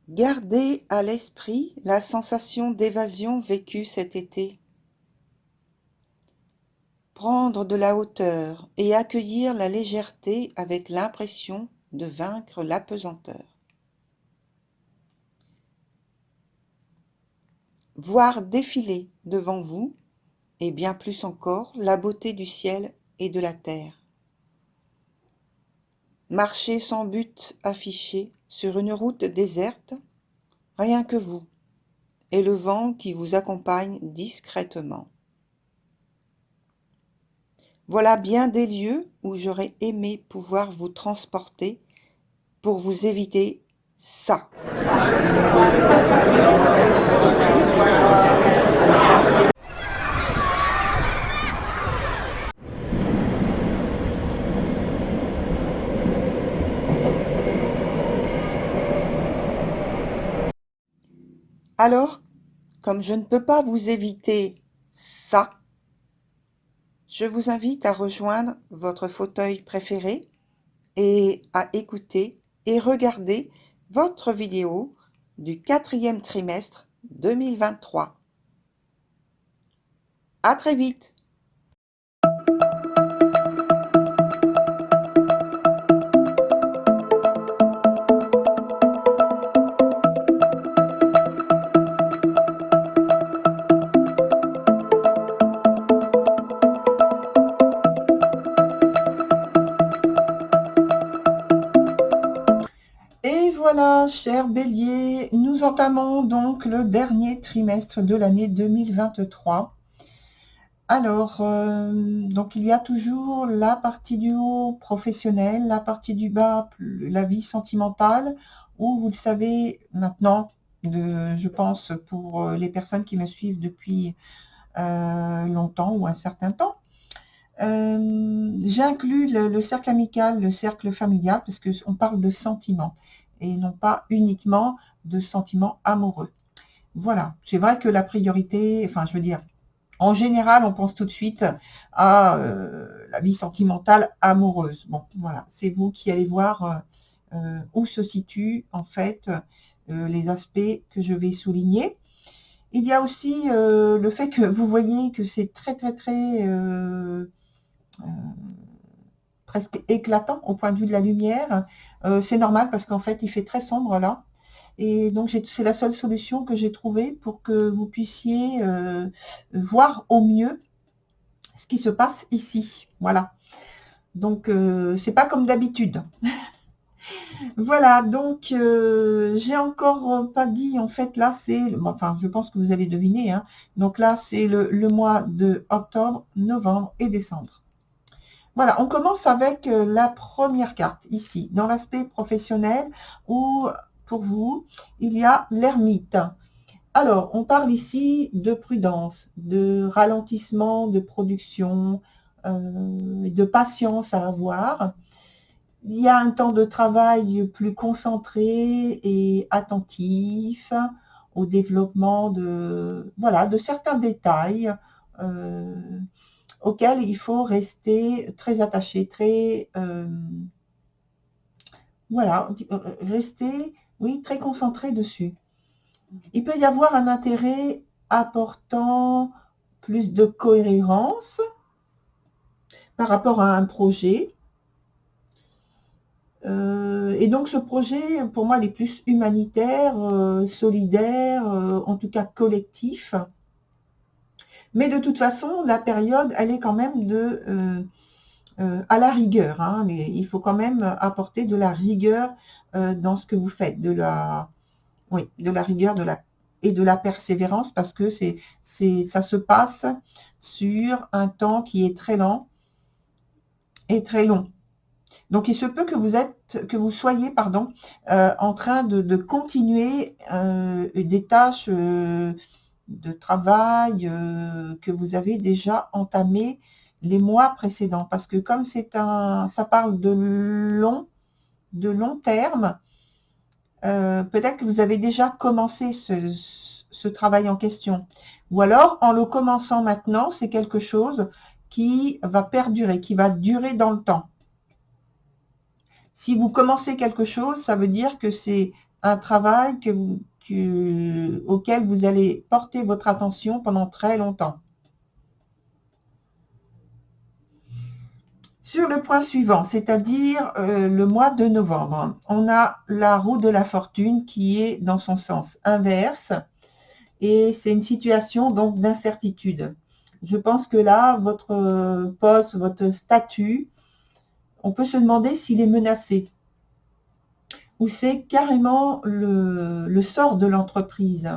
Gardez à l'esprit la sensation d'évasion vécue cet été. Prendre de la hauteur et accueillir la légèreté avec l'impression de vaincre l'apesanteur. Voir défiler devant vous, et bien plus encore, la beauté du ciel et de la terre. Marcher sans but affiché sur une route déserte, rien que vous, et le vent qui vous accompagne discrètement. Voilà bien des lieux où j'aurais aimé pouvoir vous transporter pour vous éviter ça. Alors, comme je ne peux pas vous éviter ça, je vous invite à rejoindre votre fauteuil préféré et à écouter et regarder votre vidéo du 4e trimestre 2023. À très vite! Et voilà, cher Bélier, nous entamons donc le dernier trimestre de l'année 2023. Alors, donc il y a toujours la partie du haut professionnelle, la partie du bas, la vie sentimentale, où vous le savez maintenant, je pense pour les personnes qui me suivent depuis longtemps ou un certain temps. J'inclus le cercle amical, le cercle familial, parce qu'on parle de sentiments et non pas uniquement de sentiments amoureux. Voilà, c'est vrai que la priorité, enfin je veux dire, en général, on pense tout de suite à la vie sentimentale amoureuse. Bon, voilà, c'est vous qui allez voir où se situent en fait les aspects que je vais souligner. Il y a aussi le fait que vous voyez que c'est très presque éclatant au point de vue de la lumière. C'est normal parce qu'en fait, il fait très sombre là. Et donc, c'est la seule solution que j'ai trouvée pour que vous puissiez voir au mieux ce qui se passe ici. Voilà. Donc, c'est pas comme d'habitude. Voilà, donc j'ai encore pas dit, en fait, là, c'est, enfin, je pense que vous allez deviner, hein. Donc là, c'est le mois de octobre, novembre et décembre. Voilà, on commence avec la première carte, ici, dans l'aspect professionnel, où, pour vous, il y a l'ermite. Alors, on parle ici de prudence, de ralentissement de production, de patience à avoir. Il y a un temps de travail plus concentré et attentif au développement voilà, de certains détails auxquels il faut rester très attaché, voilà, rester, oui, très concentré dessus. Il peut y avoir un intérêt apportant plus de cohérence par rapport à un projet. Et donc ce projet, pour moi, il est plus humanitaire, solidaire, en tout cas collectif. Mais de toute façon, la période, elle est quand même à la rigueur, hein. Il faut quand même apporter de la rigueur dans ce que vous faites, oui, de la rigueur et de la persévérance, parce que ça se passe sur un temps qui est très lent et très long. Donc, il se peut que vous soyez, pardon, en train de continuer des tâches de travail que vous avez déjà entamées les mois précédents. Parce que comme ça parle de long terme, peut-être que vous avez déjà commencé ce travail en question. Ou alors, en le commençant maintenant, c'est quelque chose qui va perdurer, qui va durer dans le temps. Si vous commencez quelque chose, ça veut dire que c'est un travail auquel vous allez porter votre attention pendant très longtemps. Sur le point suivant, c'est-à-dire le mois de novembre, on a la roue de la fortune qui est dans son sens inverse et c'est une situation donc d'incertitude. Je pense que là, votre poste, votre statut, on peut se demander s'il est menacé ou c'est carrément le sort de l'entreprise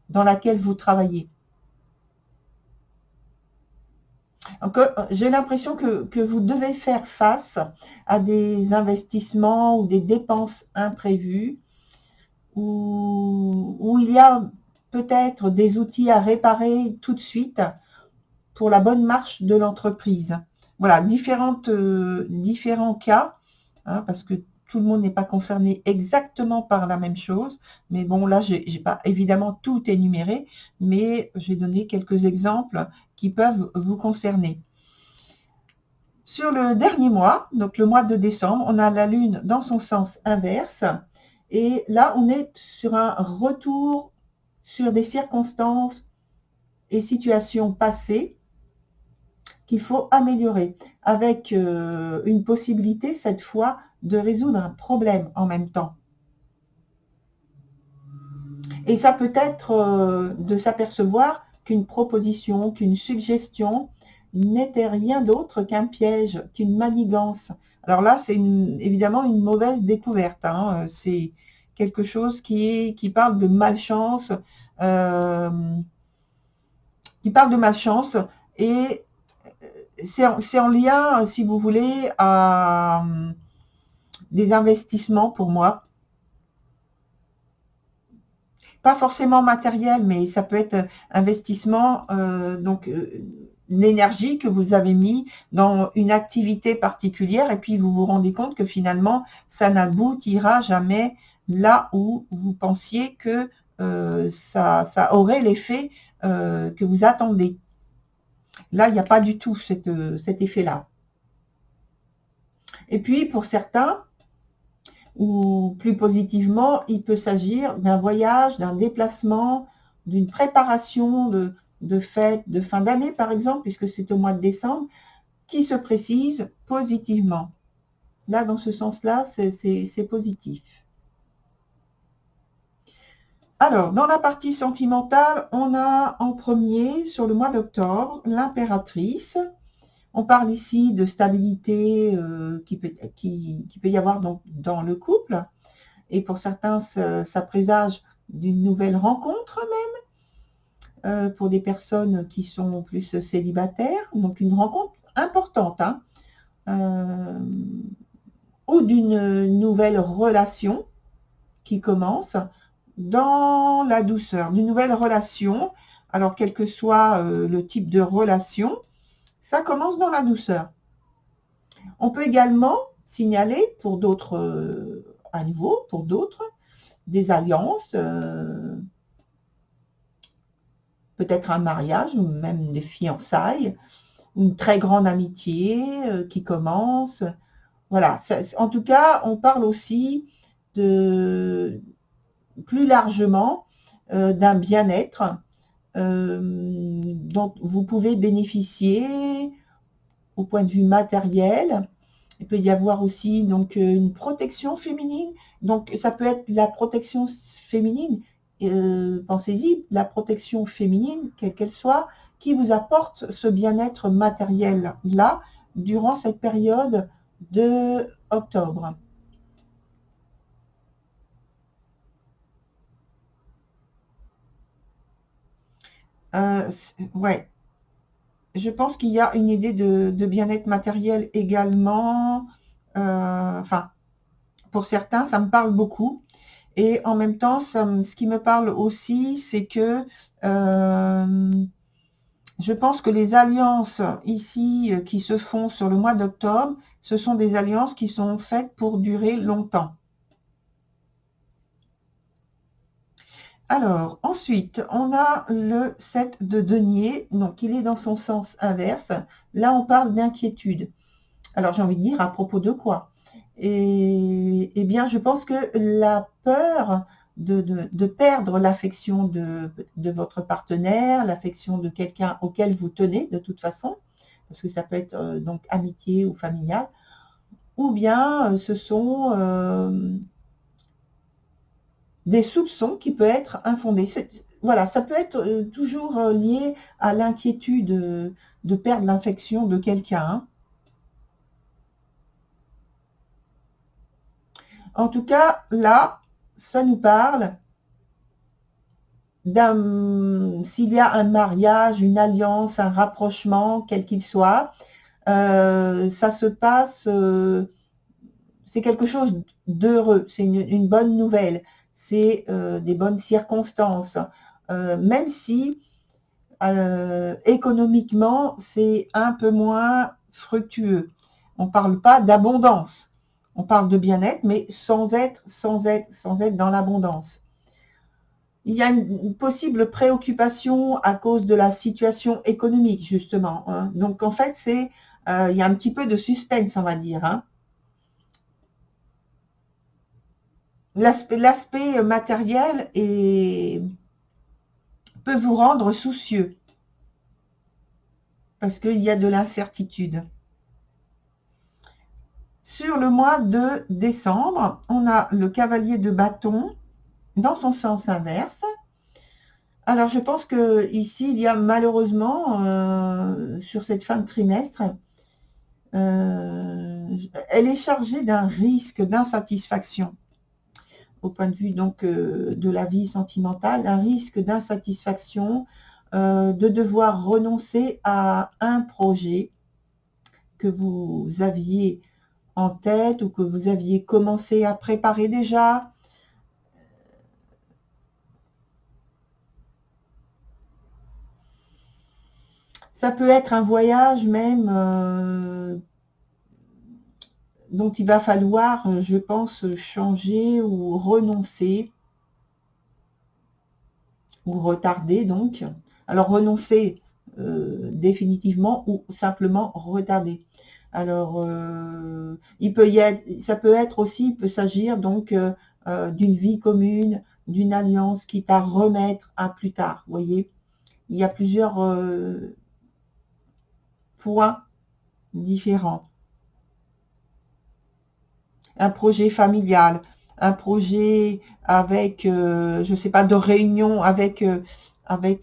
dans laquelle vous travaillez. J'ai l'impression que vous devez faire face à des investissements ou des dépenses imprévues où il y a peut-être des outils à réparer tout de suite pour la bonne marche de l'entreprise. Voilà, différents cas, hein, parce que tout le monde n'est pas concerné exactement par la même chose. Mais bon, là, j'ai pas évidemment tout énuméré, mais j'ai donné quelques exemples qui peuvent vous concerner. Sur le dernier mois, donc le mois de décembre, on a la Lune dans son sens inverse. Et là, on est sur un retour sur des circonstances et situations passées qu'il faut améliorer, avec une possibilité cette fois de résoudre un problème en même temps. Et ça peut être de s'apercevoir qu'une proposition, qu'une suggestion n'était rien d'autre qu'un piège, qu'une manigance. Alors là, c'est évidemment une mauvaise découverte. Hein. C'est quelque chose qui parle de malchance, et c'est en lien, si vous voulez, à des investissements pour moi. Pas forcément matériel, mais ça peut être investissement, donc l'énergie que vous avez mis dans une activité particulière et puis vous vous rendez compte que finalement, ça n'aboutira jamais là où vous pensiez que ça aurait l'effet que vous attendez. Là, il n'y a pas du tout cet effet-là. Et puis, pour certains, ou plus positivement, il peut s'agir d'un voyage, d'un déplacement, d'une préparation de fête, de fin d'année par exemple, puisque c'est au mois de décembre, qui se précise positivement. Là, dans ce sens-là, c'est positif. Alors, dans la partie sentimentale, on a en premier, sur le mois d'octobre, l'impératrice. On parle ici de stabilité qui peut y avoir dans le couple. Et pour certains, ça présage d'une nouvelle rencontre même, pour des personnes qui sont plus célibataires. Donc une rencontre importante, hein, ou d'une nouvelle relation qui commence dans la douceur. D'une nouvelle relation, alors quel que soit le type de relation, ça commence dans la douceur. On peut également signaler pour d'autres, à nouveau, pour d'autres, des alliances, peut-être un mariage ou même des fiançailles, une très grande amitié qui commence. Voilà, en tout cas, on parle aussi de plus largement d'un bien-être dont vous pouvez bénéficier au point de vue matériel. Il peut y avoir aussi donc une protection féminine. Donc ça peut être la protection féminine, pensez-y, la protection féminine, quelle qu'elle soit, qui vous apporte ce bien-être matériel-là durant cette période de octobre. Ouais. Je pense qu'il y a une idée de bien-être matériel également. Enfin, pour certains, ça me parle beaucoup. Et en même temps, ce qui me parle aussi, c'est que je pense que les alliances ici qui se font sur le mois d'octobre, ce sont des alliances qui sont faites pour durer longtemps. Alors, ensuite, on a le 7 de denier, donc il est dans son sens inverse. Là, on parle d'inquiétude. Alors, j'ai envie de dire, à propos de quoi? Et bien, je pense que la peur de perdre l'affection de votre partenaire, l'affection de quelqu'un auquel vous tenez de toute façon, parce que ça peut être donc amitié ou familial, ou bien ce sont des soupçons qui peuvent être infondés. Voilà, ça peut être toujours lié à l'inquiétude de perdre l'affection de quelqu'un, hein. En tout cas, là, ça nous parle s'il y a un mariage, une alliance, un rapprochement, quel qu'il soit, ça se passe, c'est quelque chose d'heureux, c'est une bonne nouvelle, c'est des bonnes circonstances, même si économiquement c'est un peu moins fructueux. On ne parle pas d'abondance, on parle de bien-être, mais sans être dans l'abondance. Il y a une possible préoccupation à cause de la situation économique, justement, hein. Donc, en fait, il y a un petit peu de suspense, on va dire, hein. L'aspect matériel peut vous rendre soucieux parce qu'il y a de l'incertitude. Sur le mois de décembre, on a le cavalier de bâton dans son sens inverse. Alors, je pense que ici, il y a malheureusement, sur cette fin de trimestre, elle est chargée d'un risque d'insatisfaction au point de vue donc de la vie sentimentale, un risque d'insatisfaction, de devoir renoncer à un projet que vous aviez en tête ou que vous aviez commencé à préparer déjà. Ça peut être un voyage même dont il va falloir, je pense, changer ou renoncer ou retarder donc. Alors renoncer définitivement ou simplement retarder. Alors ça peut être aussi, il peut s'agir donc d'une vie commune, d'une alliance, quitte à remettre à plus tard. Vous voyez, il y a plusieurs points différents. Un projet familial, un projet avec, je ne sais pas, de réunion avec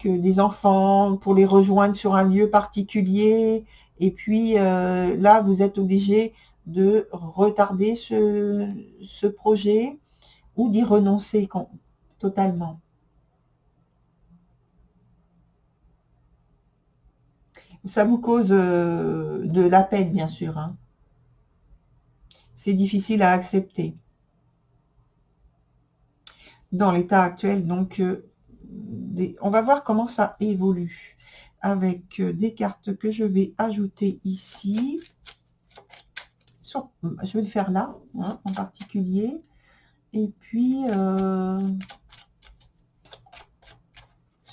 des enfants pour les rejoindre sur un lieu particulier. Et puis là, vous êtes obligé de retarder ce projet ou d'y renoncer totalement. Ça vous cause de la peine, bien sûr, hein. C'est difficile à accepter. Dans l'état actuel, donc on va voir comment ça évolue avec des cartes que je vais ajouter ici. Je vais le faire là, hein, en particulier. Et puis,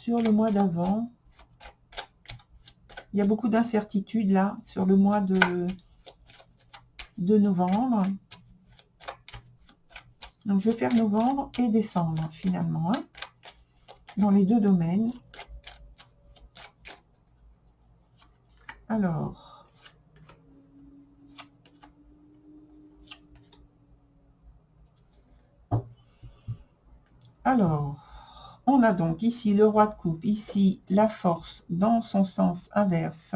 sur le mois d'avant, il y a beaucoup d'incertitudes là, sur le mois de novembre. Donc, je vais faire novembre et décembre, finalement, hein, dans les deux domaines. Alors, on a donc ici le roi de coupe, ici la force dans son sens inverse.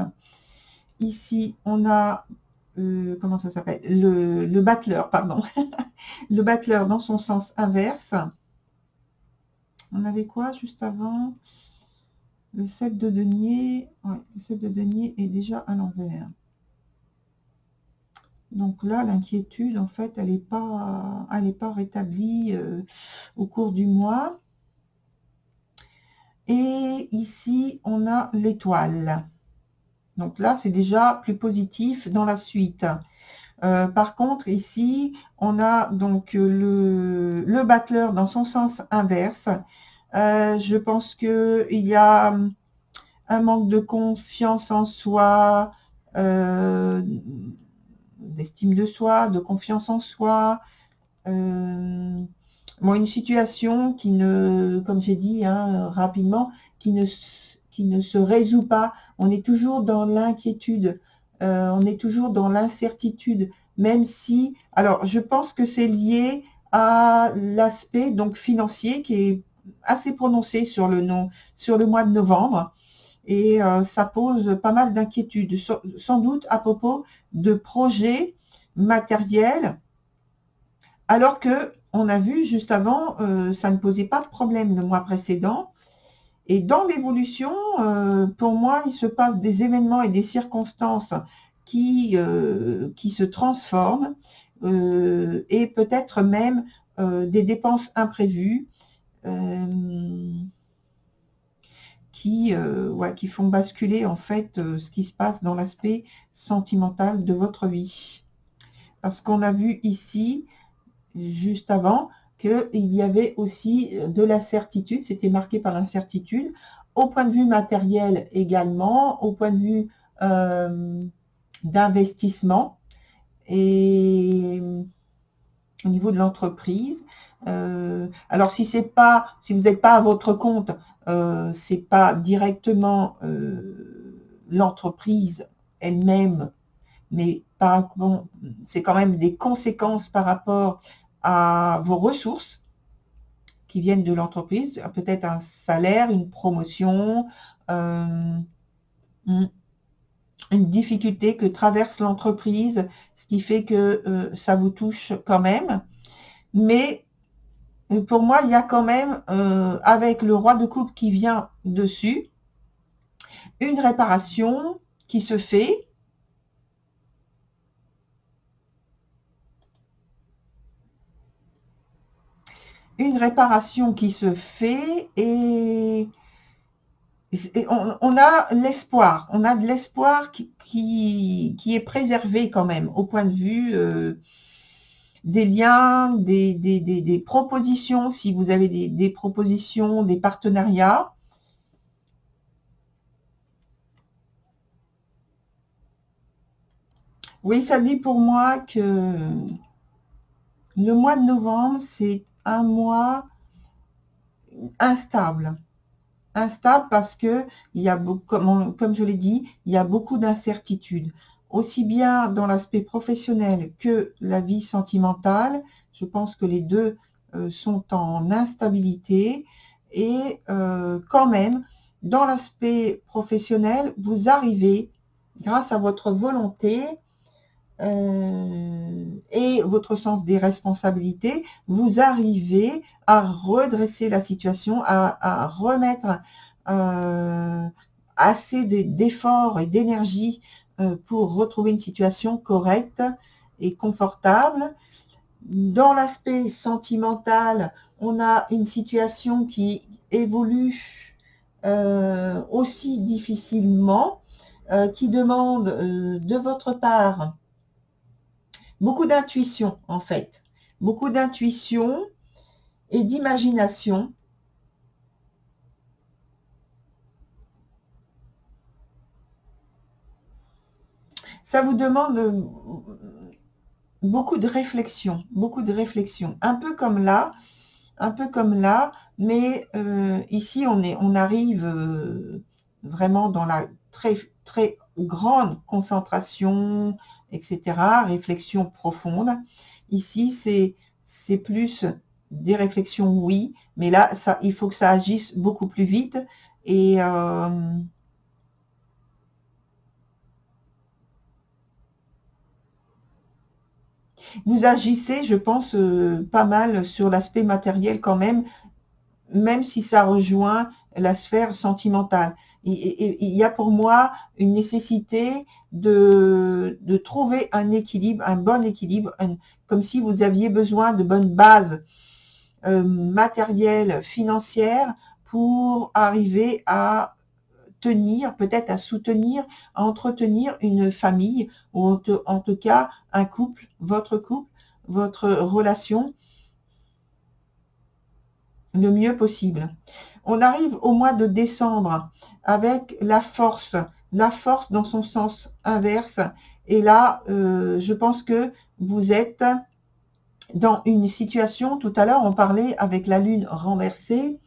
Ici, on a, comment ça s'appelle, le battleur, pardon. Le battleur dans son sens inverse. On avait quoi juste avant? Le 7 de denier. Ouais, le 7 de denier est déjà à l'envers. Donc là, l'inquiétude, en fait, elle n'est pas rétablie au cours du mois. Et ici, on a l'étoile. Donc là, c'est déjà plus positif dans la suite. Par contre, ici, on a donc le battleur dans son sens inverse. Je pense qu'il y a un manque de confiance en soi, d'estime de soi, de confiance en soi. Une situation qui ne, comme j'ai dit rapidement, qui ne se résout pas. On est toujours dans l'inquiétude, on est toujours dans l'incertitude, même si... Alors, je pense que c'est lié à l'aspect donc financier qui est assez prononcé sur le mois de novembre. Et ça pose pas mal d'inquiétudes, sans doute à propos de projets matériels, alors que on a vu juste avant, ça ne posait pas de problème le mois précédent. Et dans l'évolution, pour moi, il se passe des événements et des circonstances qui se transforment, et peut-être même des dépenses imprévues qui font basculer en fait ce qui se passe dans l'aspect sentimental de votre vie. Parce qu'on a vu ici, juste avant, qu'il y avait aussi de l'incertitude, c'était marqué par l'incertitude, au point de vue matériel également, au point de vue d'investissement et au niveau de l'entreprise. Alors si vous n'êtes pas à votre compte, c'est pas directement l'entreprise elle-même, mais c'est quand même des conséquences par rapport à vos ressources qui viennent de l'entreprise, peut-être un salaire, une promotion, une difficulté que traverse l'entreprise, ce qui fait que ça vous touche quand même. Mais pour moi, il y a quand même, avec le roi de coupe qui vient dessus, une réparation qui se fait. Une réparation qui se fait et on a l'espoir. On a de l'espoir qui est préservé quand même au point de vue des liens, des propositions, si vous avez des propositions, des partenariats. Oui, ça dit pour moi que le mois de novembre, c'est un mois instable. Instable parce que il y a beaucoup, comme je l'ai dit, il y a beaucoup d'incertitudes, aussi bien dans l'aspect professionnel que la vie sentimentale. Je pense que les deux sont en instabilité et quand même, dans l'aspect professionnel, vous arrivez, grâce à votre volonté et votre sens des responsabilités, vous arrivez à redresser la situation, à remettre assez d'efforts et d'énergie pour retrouver une situation correcte et confortable. Dans l'aspect sentimental, on a une situation qui évolue aussi difficilement, qui demande de votre part beaucoup d'intuition en fait, beaucoup d'intuition et d'imagination. Ça vous demande beaucoup de réflexion, un peu comme là, mais ici on arrive vraiment dans la très très grande concentration, etc., réflexion profonde. Ici c'est plus des réflexions, oui, mais là il faut que ça agisse beaucoup plus vite et vous agissez, je pense, pas mal sur l'aspect matériel quand même si ça rejoint la sphère sentimentale. Il y a pour moi une nécessité de trouver un équilibre, un bon équilibre, comme si vous aviez besoin de bonnes bases matérielles, financières, pour arriver à tenir, peut-être à soutenir, à entretenir une famille, ou en tout cas un couple, votre relation, le mieux possible. On arrive au mois de décembre avec la force dans son sens inverse Et là, je pense que vous êtes dans une situation, tout à l'heure, on parlait avec la lune renversée,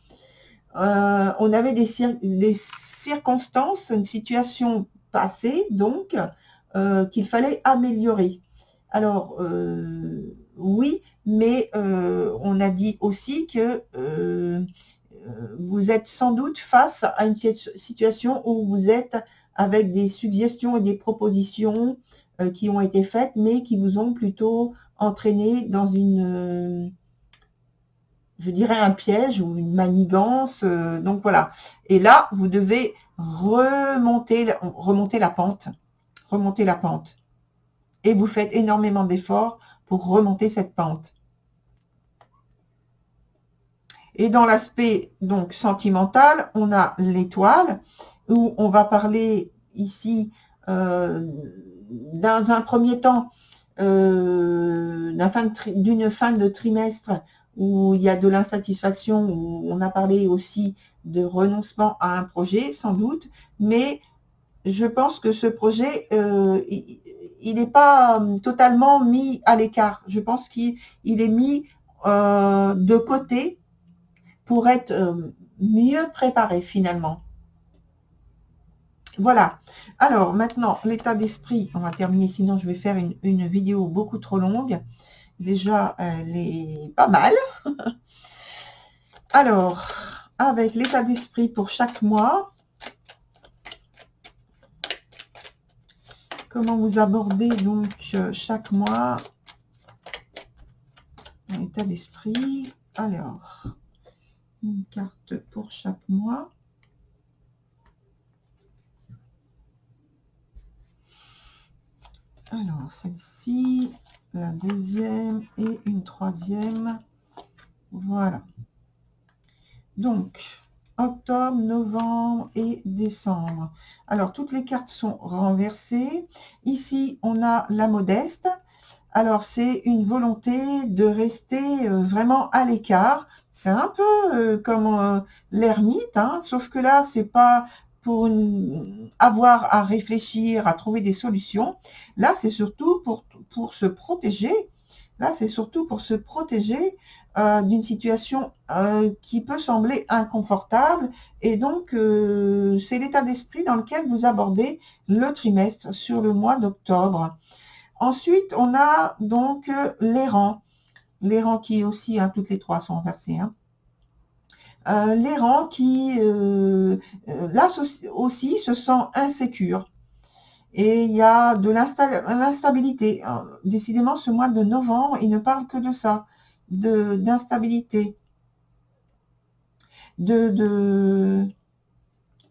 on avait des circonstances, une situation passée, donc, qu'il fallait améliorer. Alors, oui, mais on a dit aussi que vous êtes sans doute face à une situation où vous êtes avec des suggestions et des propositions qui ont été faites, mais qui vous ont plutôt entraîné dans une, je dirais un piège ou une manigance. Donc voilà. Et là, vous devez remonter la pente, remonter la pente. Et vous faites énormément d'efforts pour remonter cette pente. Et dans l'aspect donc sentimental, on a l'étoile, où on va parler ici dans un premier temps d'une fin de trimestre où il y a de l'insatisfaction, où on a parlé aussi de renoncement à un projet, sans doute, mais je pense que ce projet, il n'est pas totalement mis à l'écart. Je pense qu'il est mis de côté pour être mieux préparé finalement. Voilà. Alors maintenant, l'état d'esprit, on va terminer, sinon je vais faire une vidéo beaucoup trop longue. Déjà, elle est pas mal. Alors, avec l'état d'esprit pour chaque mois, comment vous abordez donc chaque mois l'état d'esprit. Alors, une carte pour chaque mois. Alors, celle-ci, la deuxième et une troisième. Voilà. Donc, octobre, novembre et décembre. Alors, toutes les cartes sont renversées. Ici, on a la modeste. Alors, c'est une volonté de rester vraiment à l'écart. C'est un peu comme l'ermite, hein, sauf que là, c'est pas pour avoir à réfléchir, à trouver des solutions. Là, c'est surtout pour se protéger. Là, c'est surtout pour se protéger d'une situation qui peut sembler inconfortable. Et donc, c'est l'état d'esprit dans lequel vous abordez le trimestre sur le mois d'octobre. Ensuite, on a donc les rangs. Les rangs qui aussi, hein, toutes les trois sont inversés. Hein. Les rangs qui, là aussi, se sent insécure. Et il y a de l'instabilité. Décidément, ce mois de novembre, il ne parle que de ça, d'instabilité, de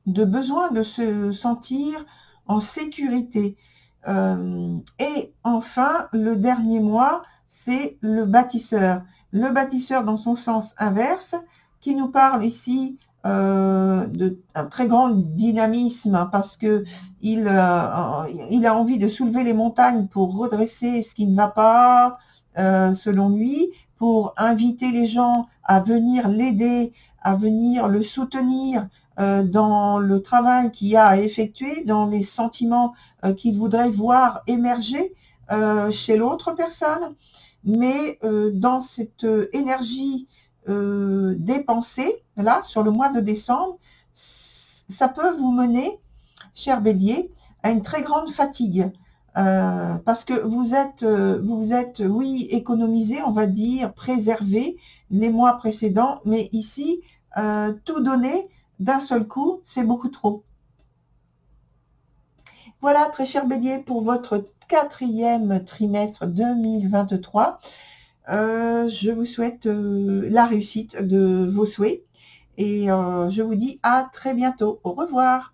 besoin de se sentir en sécurité. Et enfin, le dernier mois, c'est le bâtisseur. Le bâtisseur dans son sens inverse, qui nous parle ici d'un très grand dynamisme, hein, parce que il a envie de soulever les montagnes pour redresser ce qui ne va pas, selon lui, pour inviter les gens à venir l'aider, à venir le soutenir dans le travail qu'il a à effectuer, dans les sentiments qu'il voudrait voir émerger chez l'autre personne, mais dans cette énergie dépensée, là, sur le mois de décembre, ça peut vous mener, cher Bélier, à une très grande fatigue. Parce que vous êtes, oui, économisé, on va dire, préservé les mois précédents, mais ici, tout donner d'un seul coup, c'est beaucoup trop. Voilà, très cher Bélier, pour votre 4e trimestre 2023. Je vous souhaite la réussite de vos souhaits et je vous dis à très bientôt. Au revoir.